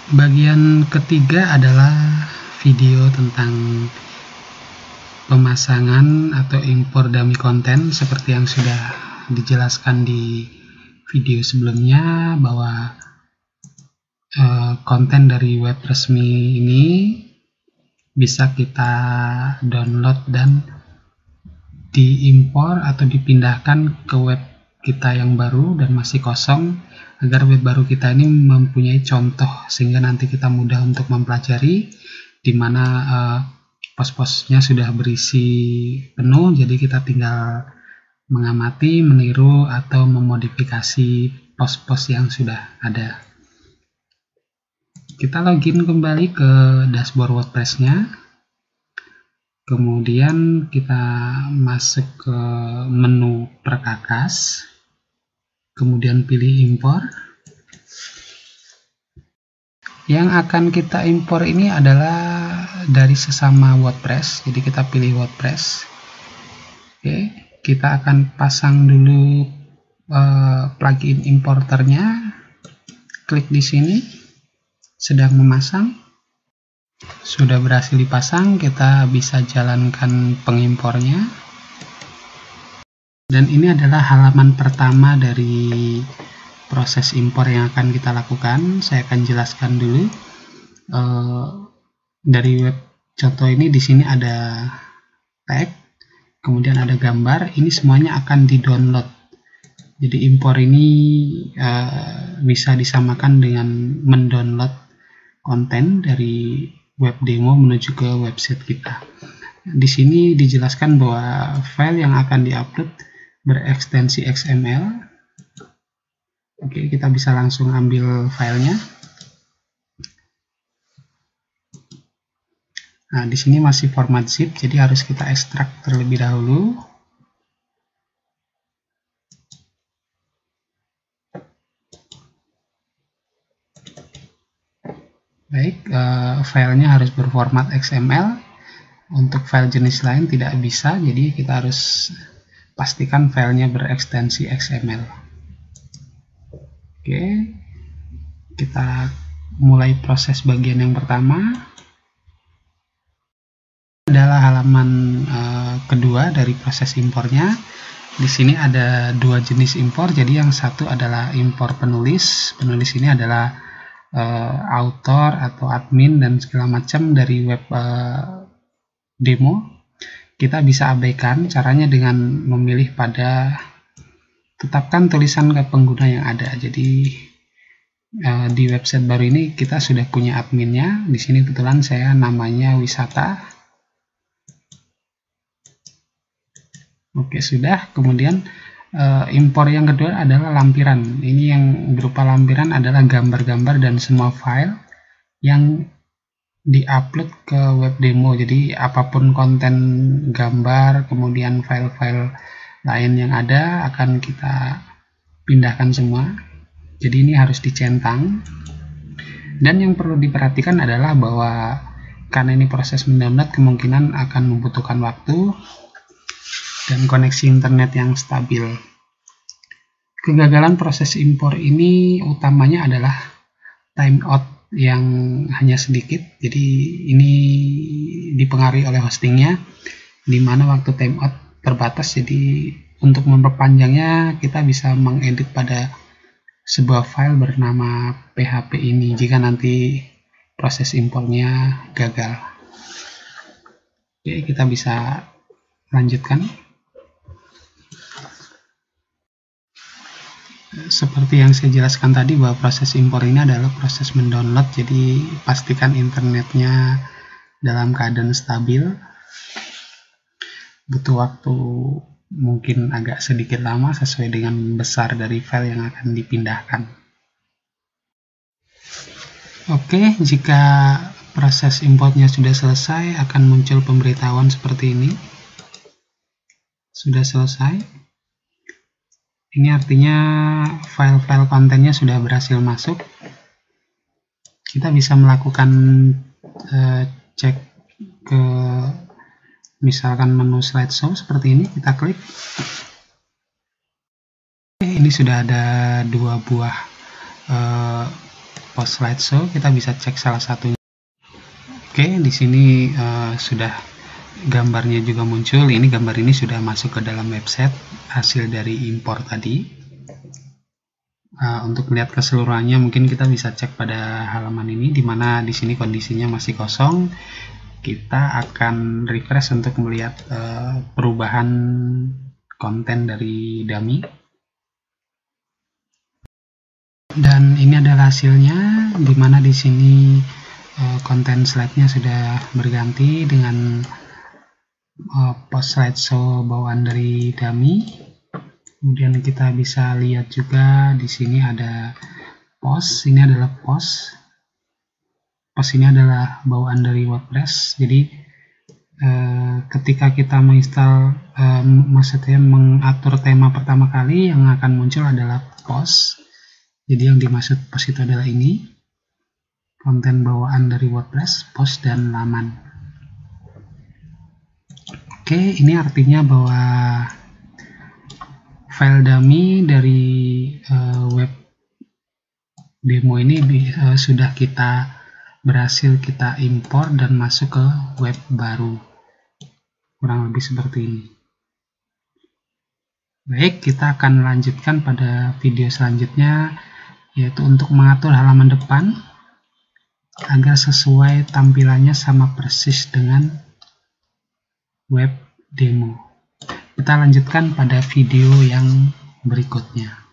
Bagian ketiga adalah video tentang pemasangan atau impor dummy konten seperti yang sudah dijelaskan di video sebelumnya, bahwa konten dari web resmi ini bisa kita download dan diimpor atau dipindahkan ke web kita yang baru dan masih kosong, agar web baru kita ini mempunyai contoh sehingga nanti kita mudah untuk mempelajari, di mana pos-posnya sudah berisi penuh, jadi kita tinggal mengamati, meniru, atau memodifikasi pos-pos yang sudah ada. Kita login kembali ke dashboard WordPress-nya, kemudian kita masuk ke menu perkakas, kemudian pilih impor. Yang akan kita impor ini adalah dari sesama WordPress, jadi kita pilih WordPress. Oke, kita akan pasang dulu plugin importernya. Klik di sini, sedang memasang. Sudah berhasil dipasang, kita bisa jalankan pengimpornya. Dan ini adalah halaman pertama dari proses impor yang akan kita lakukan. Saya akan jelaskan dulu. Dari web contoh ini, di sini ada tag, kemudian ada gambar. Ini semuanya akan di-download. Jadi impor ini bisa disamakan dengan mendownload konten dari web demo menuju ke website kita. Di sini dijelaskan bahwa file yang akan diupload berekstensi XML. Oke, kita bisa langsung ambil filenya. Nah, di sini masih format zip, jadi harus kita ekstrak terlebih dahulu. Baik, filenya harus berformat XML. Untuk file jenis lain tidak bisa, jadi kita harus pastikan filenya berekstensi XML. Oke, kita mulai proses bagian yang pertama. Adalah halaman kedua dari proses impornya. Di sini ada dua jenis impor. Jadi yang satu adalah impor penulis. Penulis ini adalah author atau admin dan segala macam dari web demo. Kita bisa abaikan, caranya dengan memilih pada tetapkan tulisan ke pengguna yang ada. Jadi di website baru ini kita sudah punya adminnya. Di sini kebetulan saya namanya Wisata. Oke, sudah. Kemudian impor yang kedua adalah lampiran. Ini yang berupa lampiran adalah gambar-gambar dan semua file yang diupload ke web demo. Jadi apapun konten gambar, kemudian file-file lain yang ada akan kita pindahkan semua. Jadi ini harus dicentang. Dan yang perlu diperhatikan adalah bahwa karena ini proses mendownload, kemungkinan akan membutuhkan waktu dan koneksi internet yang stabil. Kegagalan proses impor ini utamanya adalah timeout yang hanya sedikit. Jadi ini dipengaruhi oleh hostingnya, di mana waktu timeout terbatas. Jadi untuk memperpanjangnya kita bisa mengedit pada sebuah file bernama PHP ini jika nanti proses impornya gagal. Oke, kita bisa lanjutkan. Seperti yang saya jelaskan tadi, bahwa proses impor ini adalah proses mendownload, jadi pastikan internetnya dalam keadaan stabil. Butuh waktu mungkin agak sedikit lama sesuai dengan besar dari file yang akan dipindahkan. Oke, jika proses importnya sudah selesai, akan muncul pemberitahuan seperti ini. Sudah selesai. Ini artinya file-file kontennya sudah berhasil masuk. Kita bisa melakukan cek ke misalkan menu slideshow seperti ini. Kita klik. Ini sudah ada dua buah post slideshow, kita bisa cek salah satunya. Oke, di sini sudah gambarnya juga muncul. Ini gambar ini sudah masuk ke dalam website hasil dari impor tadi. Untuk melihat keseluruhannya mungkin kita bisa cek pada halaman ini, dimana di sini kondisinya masih kosong. Kita akan refresh untuk melihat perubahan konten dari dummy. Dan ini adalah hasilnya, dimana di sini konten slide-nya sudah berganti dengan post slideshow bawaan dari dummy. Kemudian kita bisa lihat juga di sini ada post. Ini adalah post. Post ini adalah bawaan dari WordPress. Jadi ketika kita menginstal, maksudnya mengatur tema pertama kali, yang akan muncul adalah post. Jadi yang dimaksud post itu adalah ini, konten bawaan dari WordPress, post dan laman. Oke, ini artinya bahwa file dummy dari web demo ini sudah berhasil kita impor dan masuk ke web baru. Kurang lebih seperti ini. Baik, kita akan lanjutkan pada video selanjutnya, yaitu untuk mengatur halaman depan agar sesuai tampilannya sama persis dengan web demo. Kita lanjutkan pada video yang berikutnya.